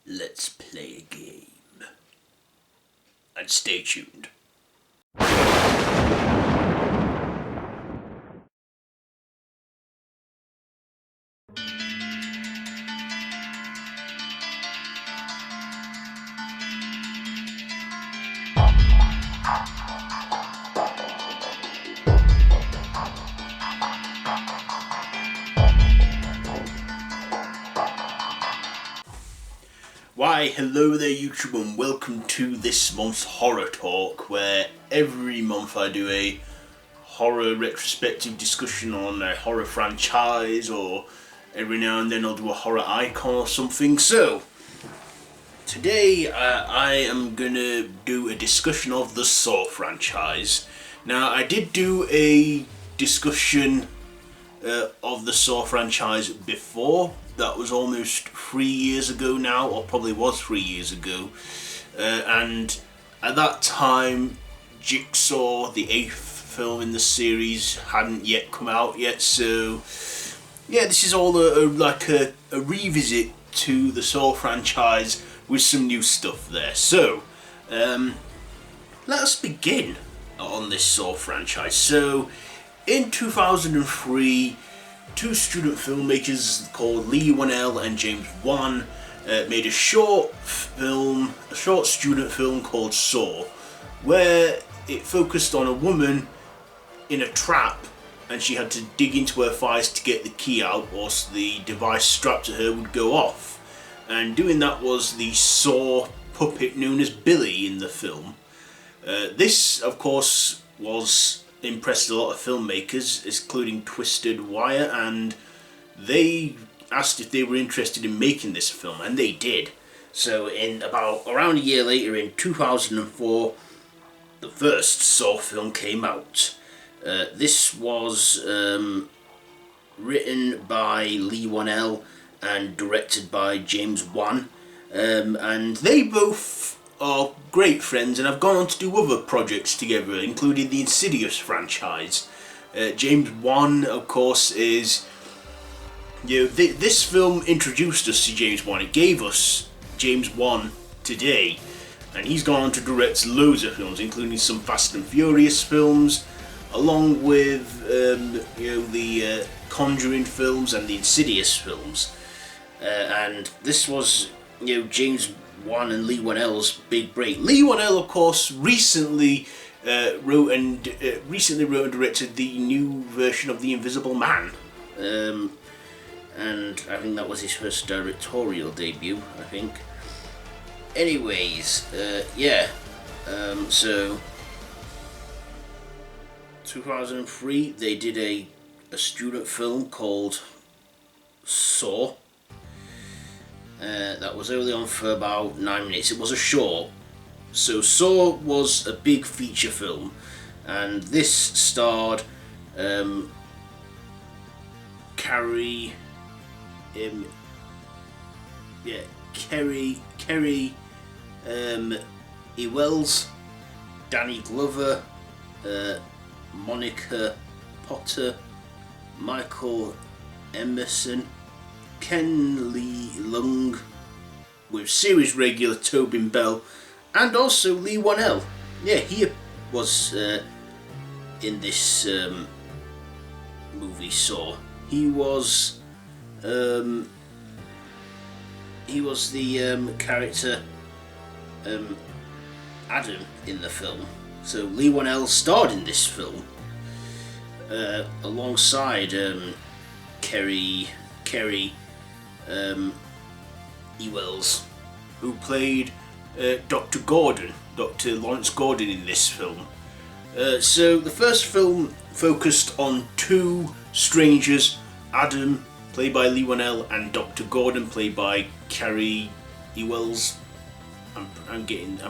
Let's play a game. And stay tuned. Why, hello there YouTube, and welcome to this month's Horror Talk, where every month I do a horror retrospective discussion on a horror franchise, or every now and then I'll do a horror icon or something. So, today I am going to do a discussion of the Saw franchise. Now, I did do a discussion of the Saw franchise before. That was almost 3 years ago now, or probably was 3 years ago. And at that time, Jigsaw, the 8th film in the series, hadn't yet come out yet. So, yeah, this is all a revisit to the Saw franchise with some new stuff there. So, let us begin on this Saw franchise. So, in 2003, two student filmmakers called Leigh Whannel and James Wan made a short student film called Saw, where it focused on a woman in a trap, and she had to dig into her thighs to get the key out, or the device strapped to her would go off. And doing that was the Saw puppet known as Billy in the film. This, of course, impressed a lot of filmmakers, including Twisted Wire, and they asked if they were interested in making this film, and they did. So around a year later, in 2004, the first Saw film came out. This was written by Leigh Whannel and directed by James Wan, and they both are great friends and have gone on to do other projects together, including the Insidious franchise. James Wan, of course, is... this film introduced us to James Wan. It gave us James Wan today, and he's gone on to direct loads of films, including some Fast and Furious films, along with the Conjuring films and the Insidious films. And this was James Wan and Leigh Whannel's big break. Leigh Whannel, of course, recently wrote and directed the new version of The Invisible Man, and I think that was his first directorial debut, I think. Anyways, so 2003 they did a student film called Saw. That was only on for about 9 minutes. It was a short. So Saw was a big feature film, and this starred Kerry Ewells, Danny Glover, Monica Potter, Michael Emerson, Ken Lee Lung, with series regular Tobin Bell, and also Leigh Whannel. Yeah, he was in this movie Saw. He was the character Adam in the film. So Leigh Whannel starred in this film alongside Kerry Ewells, who played Dr. Lawrence Gordon in this film. So the first film focused on two strangers, Adam, played by Leigh Whannel, and Dr. Gordon, played by Kerry Ewells. I'm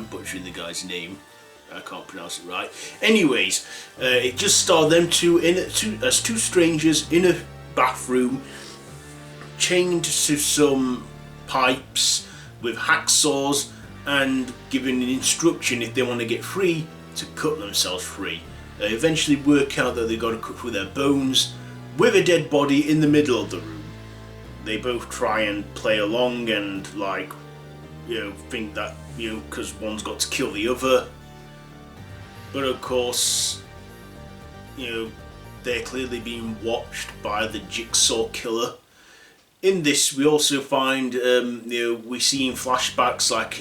butchering the guy's name. I can't pronounce it right. Anyways, it just starred them as two strangers in a bathroom, chained to some pipes with hacksaws, and given an instruction if they want to get free to cut themselves free. They eventually work out that they've got to cut through their bones with a dead body in the middle of the room. They both try and play along and think that, because one's got to kill the other. But of course, they're clearly being watched by the Jigsaw Killer. In this, we also find, we see in flashbacks like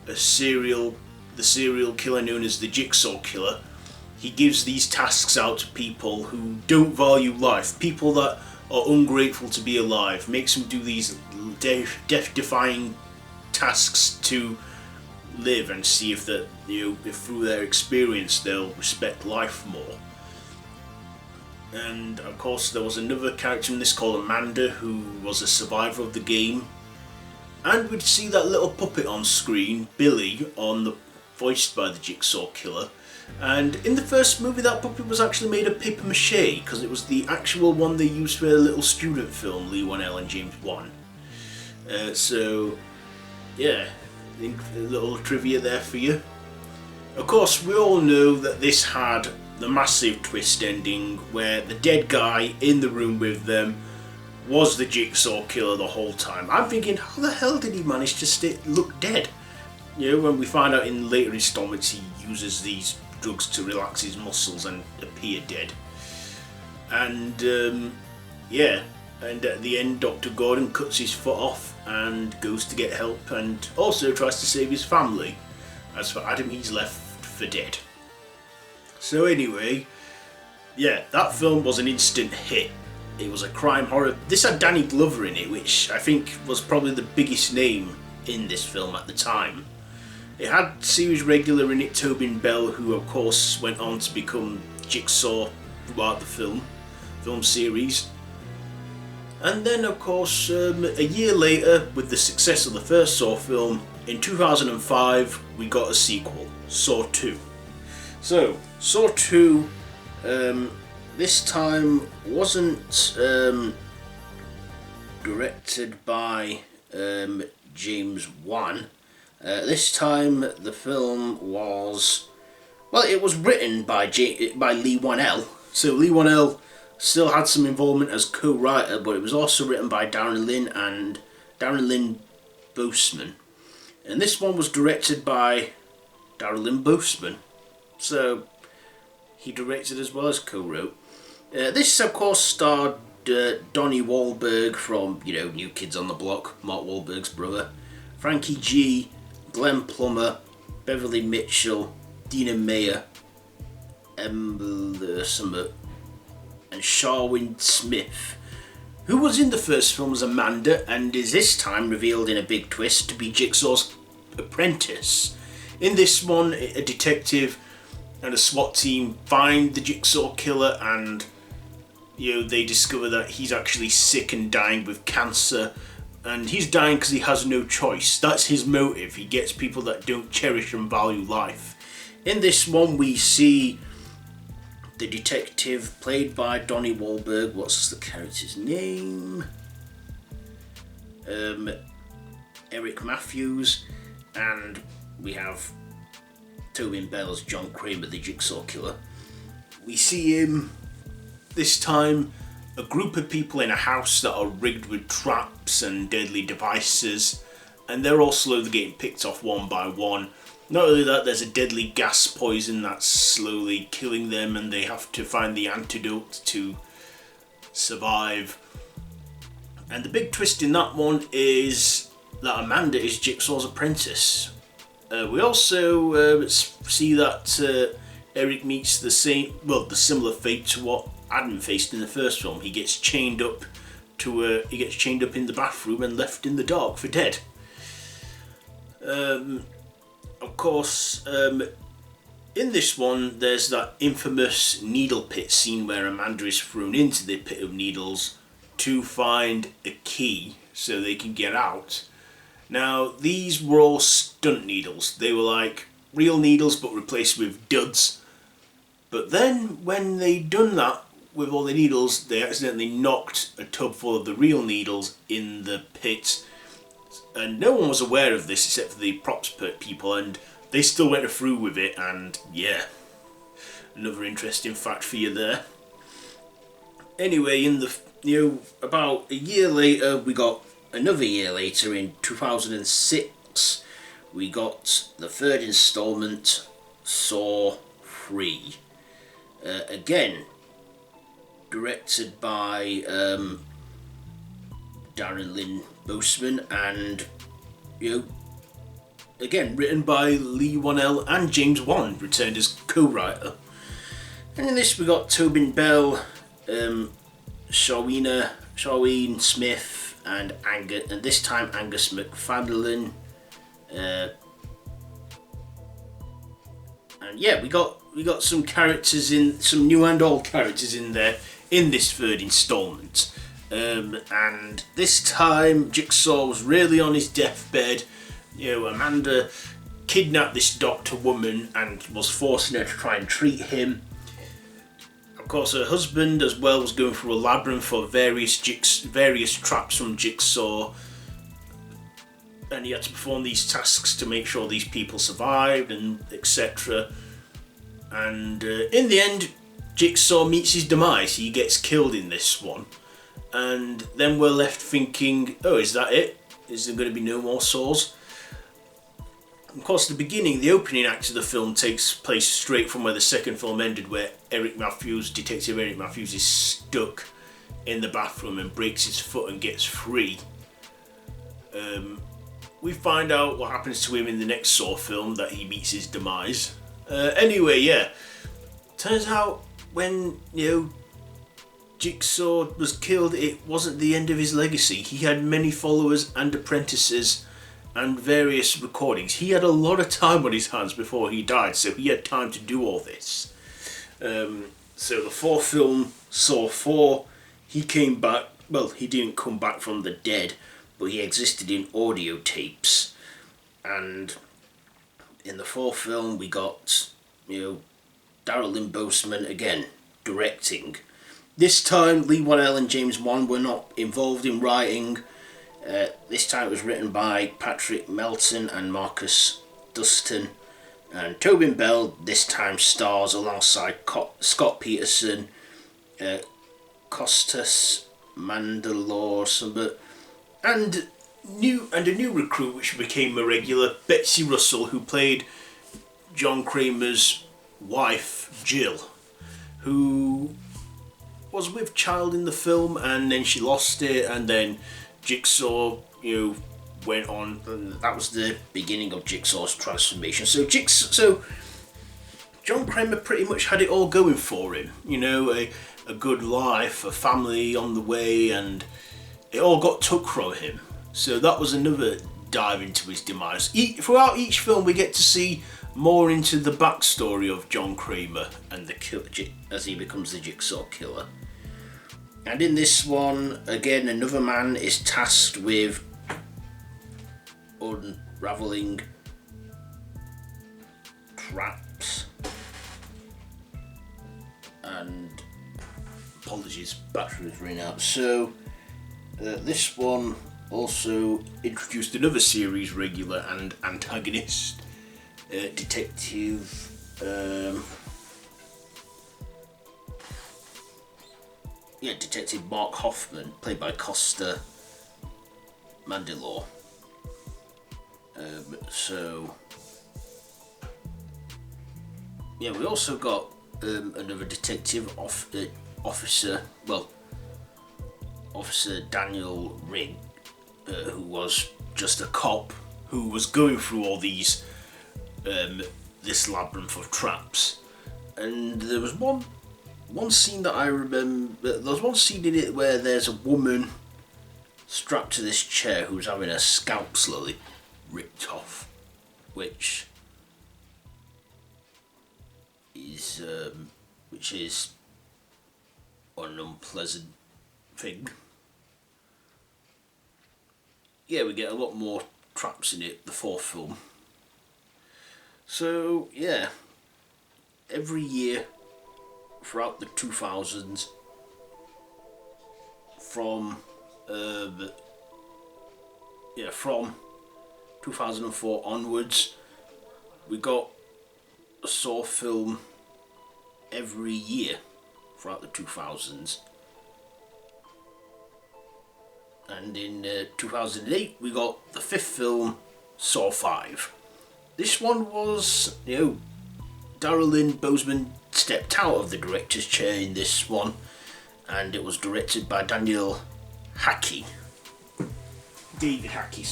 the serial killer known as the Jigsaw Killer. He gives these tasks out to people who don't value life, people that are ungrateful to be alive, makes them do these death-defying tasks to live and see if that, if through their experience they'll respect life more. And of course there was another character in this called Amanda, who was a survivor of the game, and we'd see that little puppet on screen, Billy, voiced by the Jigsaw Killer. And in the first movie, that puppet was actually made of paper mache, because it was the actual one they used for a little student film, Leigh, Whannel and James Wan. So yeah, a little trivia there for you. Of course, we all know that this had the massive twist ending where the dead guy in the room with them was the Jigsaw Killer the whole time. I'm thinking, how the hell did he manage to look dead? When we find out in later installments he uses these drugs to relax his muscles and appear dead. And and at the end Dr. Gordon cuts his foot off and goes to get help, and also tries to save his family. As for Adam, he's left for dead. So anyway, that film was an instant hit. It was a crime horror. This had Danny Glover in it, which I think was probably the biggest name in this film at the time. It had series regular in it, Tobin Bell, who of course went on to become Jigsaw throughout the film series. And then of course, a year later, with the success of the first Saw film, in 2005 we got a sequel, Saw 2. So, Saw 2, this time wasn't directed by James Wan. This time the film was, it was written by Leigh Whannel. So Leigh Whannel still had some involvement as co-writer, but it was also written by Darren Lynn Bousman. And this one was directed by Darren Lynn Bousman. So he directed as well as co-wrote. This of course starred Donnie Wahlberg from, New Kids on the Block, Mark Wahlberg's brother, Frankie G, Glenn Plummer, Beverly Mitchell, Dina Meyer, Ember Summit, and Sharwin Smith, who was in the first film as Amanda and is this time revealed in a big twist to be Jigsaw's apprentice. In this one, a detective and a SWAT team find the Jigsaw Killer, and they discover that he's actually sick and dying with cancer, and he's dying because he has no choice. That's his motive. He gets people that don't cherish and value life. In this one we see the detective played by Donnie Wahlberg. What's the character's name? Eric Matthews, and we have Tobin Bell as John Kramer, the Jigsaw Killer. We see him, this time, a group of people in a house that are rigged with traps and deadly devices, and they're all slowly getting picked off one by one. Not only that, there's a deadly gas poison that's slowly killing them, and they have to find the antidote to survive. And the big twist in that one is that Amanda is Jigsaw's apprentice. We also see that Eric meets the similar fate to what Adam faced in the first film. He gets chained up in the bathroom and left in the dark for dead. Of course, in this one, there's that infamous needle pit scene where Amanda is thrown into the pit of needles to find a key so they can get out. Now, these were all stunt needles. They were like real needles but replaced with duds. But then, when they'd done that with all the needles, they accidentally knocked a tub full of the real needles in the pit. And no one was aware of this except for the props people, and they still went through with it, and yeah, another interesting fact for you there. Anyway, about a year later, we got another year later, in 2006, we got the third installment, Saw 3. Again, directed by Darren Lynn Bousman, and again written by Leigh Whannel and James Wan, returned as co-writer. And in this we got Tobin Bell, Shaween Smith, and this time Angus McFadden. And yeah, we got some characters in, some new and old characters in there in this third instalment. And this time Jigsaw was really on his deathbed. Amanda kidnapped this doctor woman and was forcing her to try and treat him. Of course, her husband as well was going through a labyrinth of various traps from Jigsaw, and he had to perform these tasks to make sure these people survived, and etc. And in the end, Jigsaw meets his demise. He gets killed in this one, and then we're left thinking, oh, is that it? Is there going to be no more Saws? Of course, the opening act of the film takes place straight from where the second film ended, where Detective Eric Matthews is stuck in the bathroom and breaks his foot and gets free. We find out what happens to him in the next Saw film, that he meets his demise. Anyway, yeah. Turns out when, Jigsaw was killed, it wasn't the end of his legacy. He had many followers and apprentices and various recordings. He had a lot of time on his hands before he died, so he had time to do all this. So the fourth film, Saw 4, he came back. Well, he didn't come back from the dead, but he existed in audio tapes. And in the fourth film, we got, Darren Lynn Bousman again directing. This time, Leigh Whannel and James Wan were not involved in writing. This time it was written by Patrick Melton and Marcus Dustin. And Tobin Bell this time stars alongside Scott Peterson, Costas Mandalore, and a new recruit which became a regular, Betsy Russell, who played John Kramer's wife, Jill, who was with child in the film, and then she lost it, and then Jigsaw, went on, and that was the beginning of Jigsaw's transformation. So John Kramer pretty much had it all going for him, a good life, a family on the way, and it all got took from him. So that was another dive into his demise. Throughout each film we get to see more into the backstory of John Kramer and the killer, as he becomes the Jigsaw Killer. And in this one, again, another man is tasked with unravelling traps. And apologies, battery was running out. So this one also introduced another series regular and antagonist, Detective Mark Hoffman, played by Costa Mandalore. We also got another detective officer Daniel Rigg, who was just a cop who was going through all these this labyrinth of traps. And there was one scene that I remember. There's one scene in it where there's a woman strapped to this chair who's having her scalp slowly ripped off, which is an unpleasant thing. Yeah, we get a lot more traps in it, the fourth film. So yeah, every year throughout the 2000s, from 2004 onwards, we got a Saw film every year throughout the 2000s. And in 2008 we got the fifth film, Saw 5. This one was, Darrell Lynn Boseman stepped out of the director's chair in this one, and it was directed by David Hackey. David Hackey.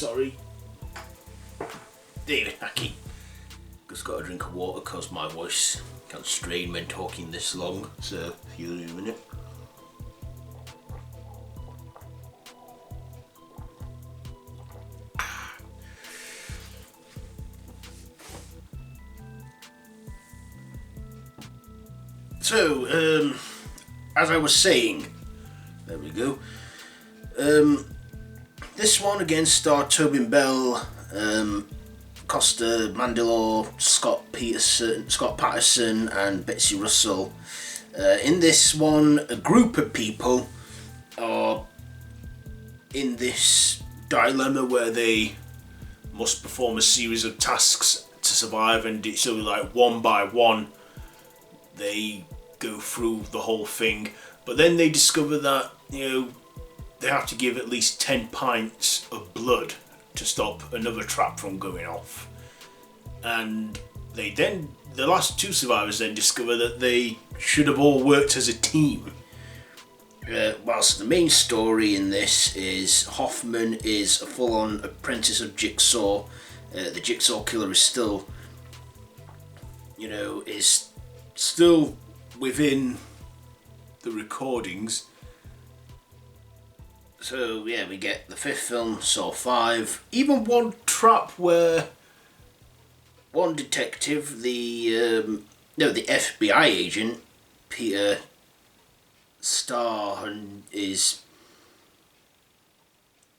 Just got a drink of water because my voice can strain when talking this long, so give me a minute. So, as I was saying, there we go. This one again starred Tobin Bell, Costa Mandylor, Scott Patterson, and Betsy Russell. In this one, a group of people are in this dilemma where they must perform a series of tasks to survive, and it's only like one by one they go through the whole thing. But then they discover that, they have to give at least 10 pints of blood to stop another trap from going off. And the last two survivors then discover that they should have all worked as a team. Whilst the main story in this is Hoffman is a full-on apprentice of Jigsaw. The Jigsaw Killer is still, is still within the recordings. So yeah, we get the fifth film, Saw 5. Even one trap where one detective, the FBI agent Peter Starr, is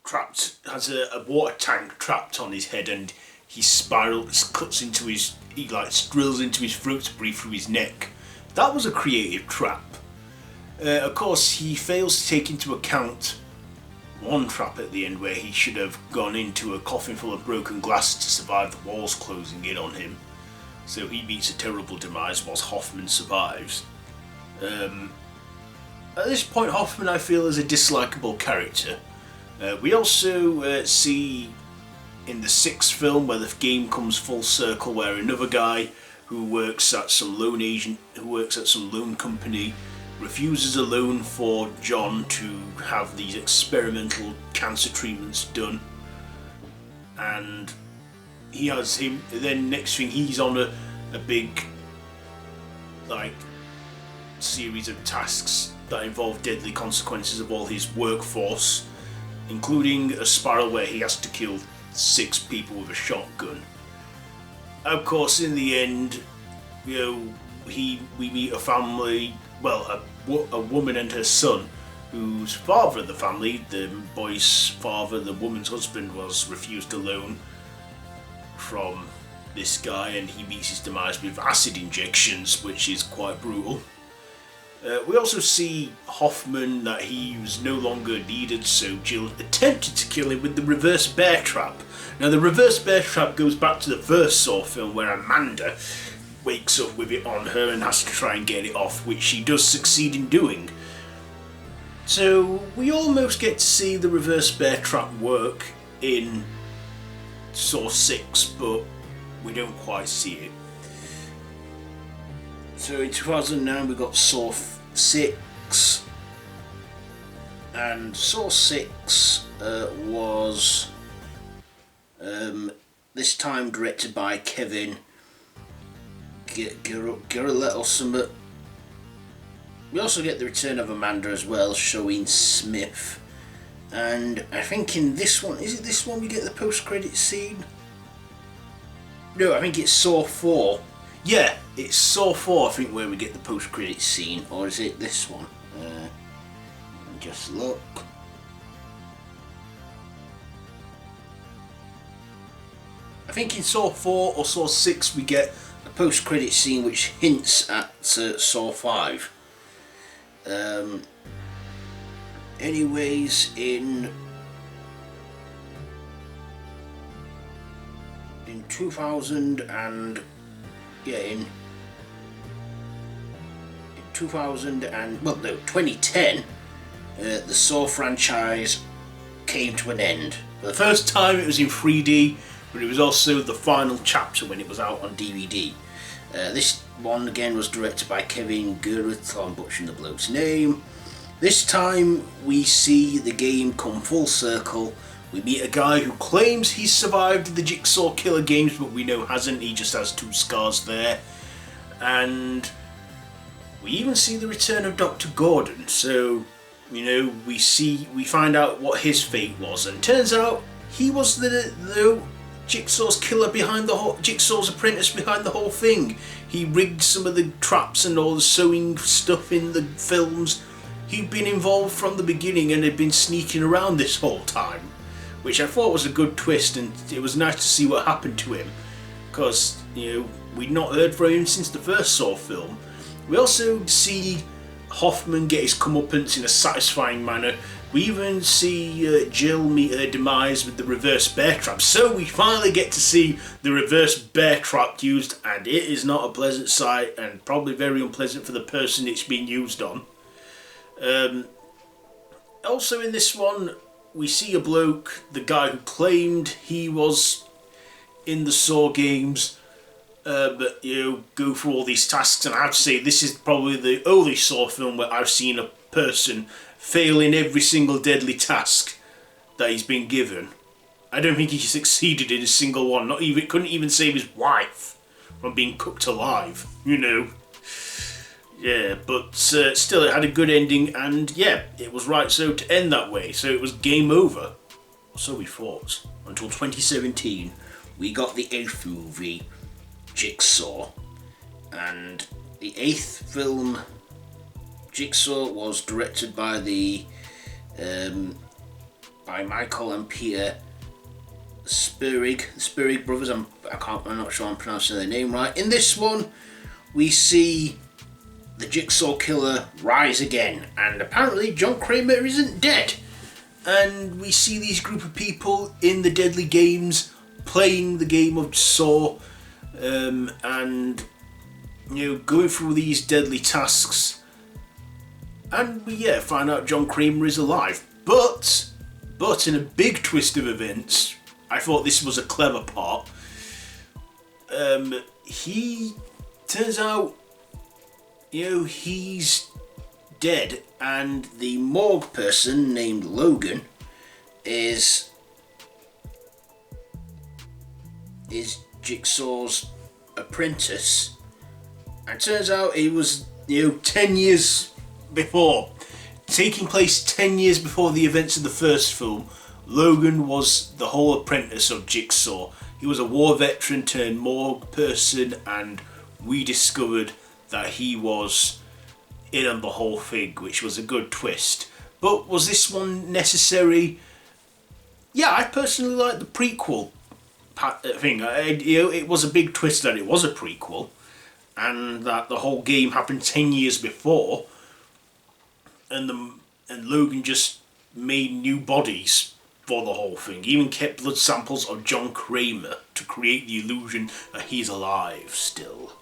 trapped, has a water tank trapped on his head, and he drills into his throat to breathe through his neck. That was a creative trap. Of course, he fails to take into account one trap at the end where he should have gone into a coffin full of broken glass to survive the walls closing in on him. So he meets a terrible demise whilst Hoffman survives. At this point, Hoffman, I feel, is a dislikable character. We also see in the sixth film where the game comes full circle, where another guy who works at some loan company refuses a loan for John to have these experimental cancer treatments done, and he has him. Then next thing, he's on a big series of tasks that involve deadly consequences of all his workforce, including a spiral where he has to kill 6 people with a shotgun. Of course, in the end, we meet a family. Well, a woman and her son, whose father of the family, the boy's father, the woman's husband, was refused a loan from this guy, and he meets his demise with acid injections, which is quite brutal. We also see Hoffman that he was no longer needed, so Jill attempted to kill him with the reverse bear trap. Now, the reverse bear trap goes back to the first Saw film, where Amanda wakes up with it on her and has to try and get it off, which she does succeed in doing. So we almost get to see the reverse bear trap work in Saw 6, but we don't quite see it. So in 2009 we got Saw 6, and Saw 6 was this time directed by Kevin Garrett or something. We also get the return of Amanda as well, showing Smith. And I think in this one, is it this one we get the post-credit scene? No, I think it's Saw 4. Yeah, it's Saw 4, I think, where we get the post-credit scene. Or is it this one? Let me just look. I think in Saw 4 or Saw 6 we get a post-credit scene which hints at Saw 5. Anyways, in 2000 and in 2010, the Saw franchise came to an end. For the first time it was in 3D, but it was also the final chapter when it was out on DVD. This one again was directed by Kevin Gerrit, I'm butchering the bloke's name. This time we see the game come full circle. We meet a guy who claims he's survived the Jigsaw Killer games, but we know hasn't, he just has 2 scars there. And we even see the return of Dr. Gordon, so, you know, we find out what his fate was, and turns out he was the Jigsaw's killer behind the whole, Jigsaw's apprentice behind the whole thing. He rigged some of the traps and all the sewing stuff in the films. He'd been involved from the beginning and had been sneaking around this whole time, which I thought was a good twist, and it was nice to see what happened to him, because, you know, we'd not heard from him since the first Saw film. We also see Hoffman get his comeuppance in a satisfying manner. We even see Jill meet her demise with the reverse bear trap, so we finally get to see the reverse bear trap used, and it is not a pleasant sight, and probably very unpleasant for the person it's being used on. Also in this one, we see a bloke, the guy who claimed he was in the Saw games, but, you know, go through all these tasks, and I have to say this is probably the only Saw film where I've seen a person failing every single deadly task that he's been given. I don't think he succeeded in a single one. Couldn't even save his wife from being cooked alive, you know. Yeah, but still it had a good ending, and yeah, it was right so to end that way, so it was game over. So we thought. Until 2017, we got the 8th movie, Jigsaw, and the 8th film, Jigsaw, was directed by by Michael and Peter Spierig brothers. I'm not sure I'm pronouncing their name right. In this one, we see the Jigsaw Killer rise again, and apparently John Kramer isn't dead. And we see these group of people in the deadly games playing the game of Saw, and, you know, going through these deadly tasks, and we find out John Kramer is alive. But in a big twist of events, I thought this was a clever part. He turns out, you know, he's dead, and the morgue person named Logan is Jigsaw's apprentice, and turns out he was, you know, 10 years before, taking place 10 years before the events of the first film. Logan was the whole apprentice of Jigsaw. He was a war veteran turned morgue person, and we discovered that he was in on the whole thing, which was a good twist. But was this one necessary? Yeah, I personally like the prequel thing. You know, it was a big twist that it was a prequel, and that the whole game happened 10 years before, and Logan just made new bodies for the whole thing. He even kept blood samples of John Kramer to create the illusion that he's alive still.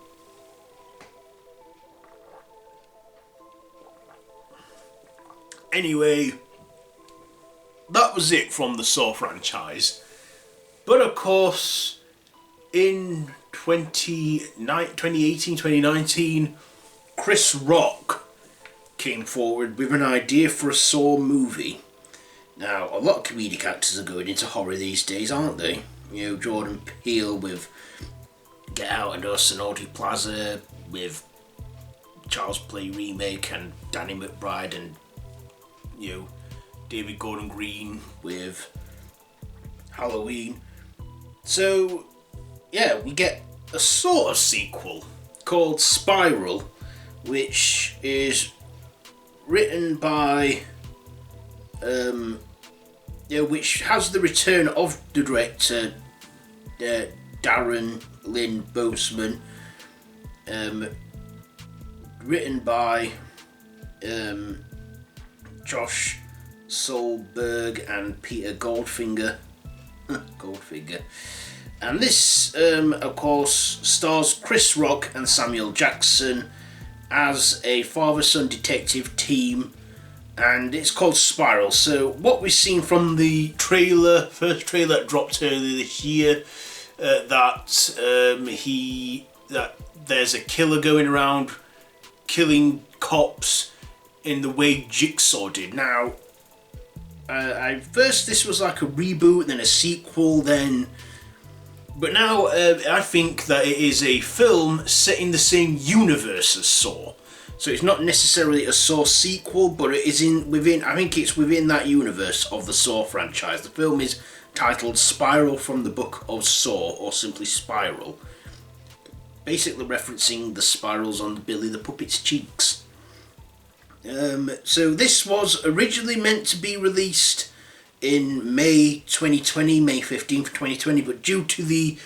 Anyway, that was it from the Saw franchise. But of course, in 2018, 2019, Chris Rock came forward with an idea for a Saw movie. Now, a lot of comedic actors are going into horror these days, aren't they? You know, Jordan Peele with Get Out and Us and Audrey Plaza, with Charles Play remake, and Danny McBride, and, you know, David Gordon Green with Halloween. So, yeah, we get a sort of sequel called Spiral, which is written by, which has the return of the director, Darren Lynn Bousman, written by Josh Solberg and Peter Goldfinger. And this, of course, stars Chris Rock and Samuel Jackson as a father-son detective team and it's called Spiral. So what we've seen from the first trailer that dropped earlier this year, that there's a killer going around killing cops in the way Jigsaw did. Now, first this was like a reboot, then a sequel, but now I think that it is a film set in the same universe as Saw. So it's not necessarily a Saw sequel, but it is I think it's within that universe of the Saw franchise. The film is titled Spiral from the Book of Saw, or simply Spiral, basically referencing the spirals on Billy the Puppet's cheeks. So this was originally meant to be released in May 2020, May 15th, 2020, but due to the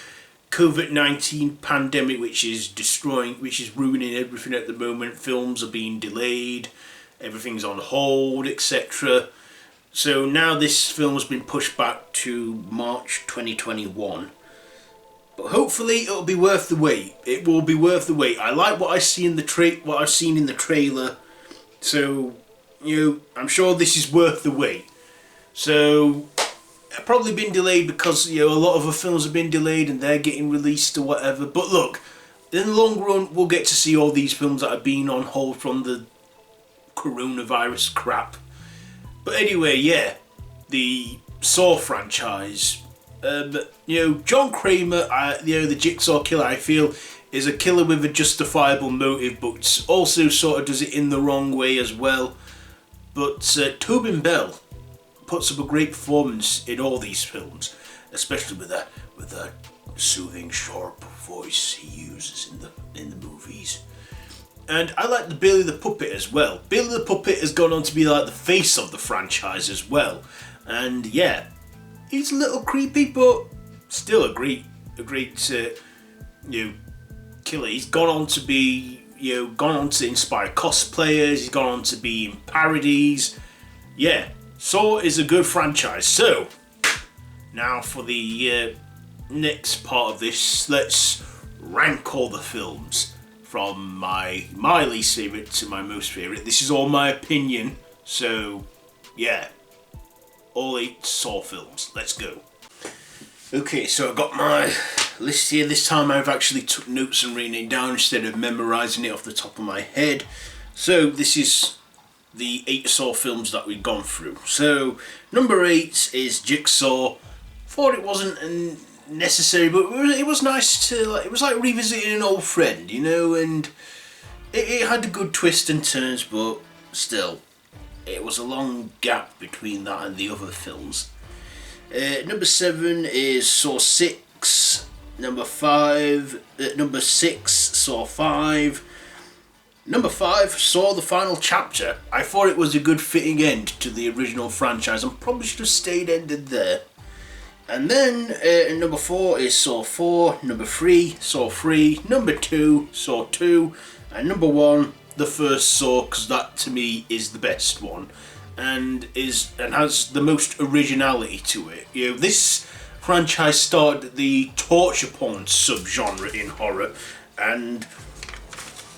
COVID-19 pandemic, which is ruining everything at the moment, films are being delayed, everything's on hold, etc. So now this film has been pushed back to March 2021. But hopefully it'll be worth the wait. It will be worth the wait. I like what I see in what I've seen in the trailer. So, I'm sure this is worth the wait. So, it's probably been delayed because, a lot of the films have been delayed and they're getting released or whatever. But look, in the long run, we'll get to see all these films that have been on hold from the coronavirus crap. But anyway, yeah, the Saw franchise. John Kramer, the Jigsaw Killer, I feel, is a killer with a justifiable motive, but also sort of does it in the wrong way as well. But Tobin Bell puts up a great performance in all these films, especially with that soothing, sharp voice he uses in the movies. And I like the Billy the Puppet as well. Billy the Puppet has gone on to be like the face of the franchise as well. And yeah, he's a little creepy, but still a great killer. He's gone on to be, gone on to inspire cosplayers. He's gone on to be in parodies. Yeah, Saw is a good franchise. So now for the next part of this, let's rank all the films from my least favourite to my most favourite. This is all my opinion, so yeah, all 8 Saw films. Let's go. Okay, so I've got my list here. This time I've actually took notes and written it down instead of memorising it off the top of my head. So this is the 8 Saw films that we've gone through. So number 8 is Jigsaw. Thought it wasn't necessary, but it was nice to, it was like revisiting an old friend, and it had a good twist and turns, but still, it was a long gap between that and the other films. Number 7 is Saw 6. Number 6, Saw 5. Number 5, Saw the Final Chapter. I thought it was a good fitting end to the original franchise and probably should have stayed ended there. And then number 4 is Saw 4, number 3, Saw 3, number 2, Saw 2, and number 1, the first Saw, because that to me is the best one, and has the most originality to it. This franchise started the torture porn subgenre in horror, and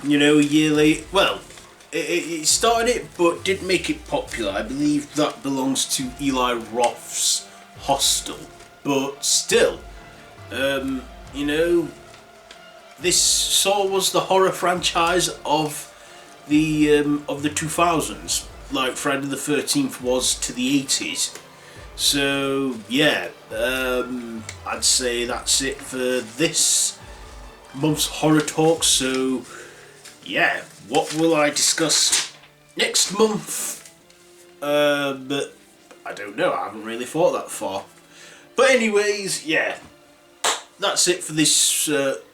a year later, well, it started it, but didn't make it popular. I believe that belongs to Eli Roth's Hostel. But still, this Saw was the horror franchise of the 2000s, like Friday the 13th was to the 80s. So yeah, I'd say that's it for this month's horror talk. So yeah, what will I discuss next month? But I don't know. I haven't really thought that far. But anyways, yeah, that's it for this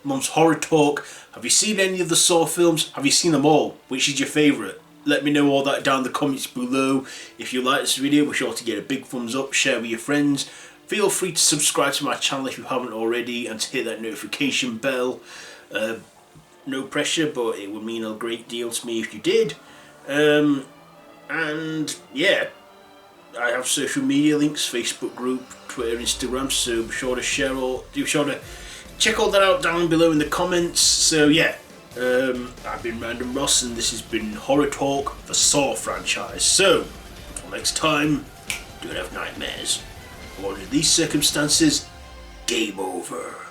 month's horror talk. Have you seen any of the Saw films? Have you seen them all? Which is your favourite? Let me know all that down in the comments below. If you like this video, be sure to get a big thumbs up, share with your friends. Feel free to subscribe to my channel if you haven't already and to hit that notification bell. No pressure, but it would mean a great deal to me if you did. And yeah, I have social media links, Facebook group, Twitter, Instagram, so be sure to check all that out down below in the comments. So yeah, I've been Random Ross, and this has been Horror Talk, the Saw franchise. So, until next time, don't have nightmares. Or under these circumstances, game over.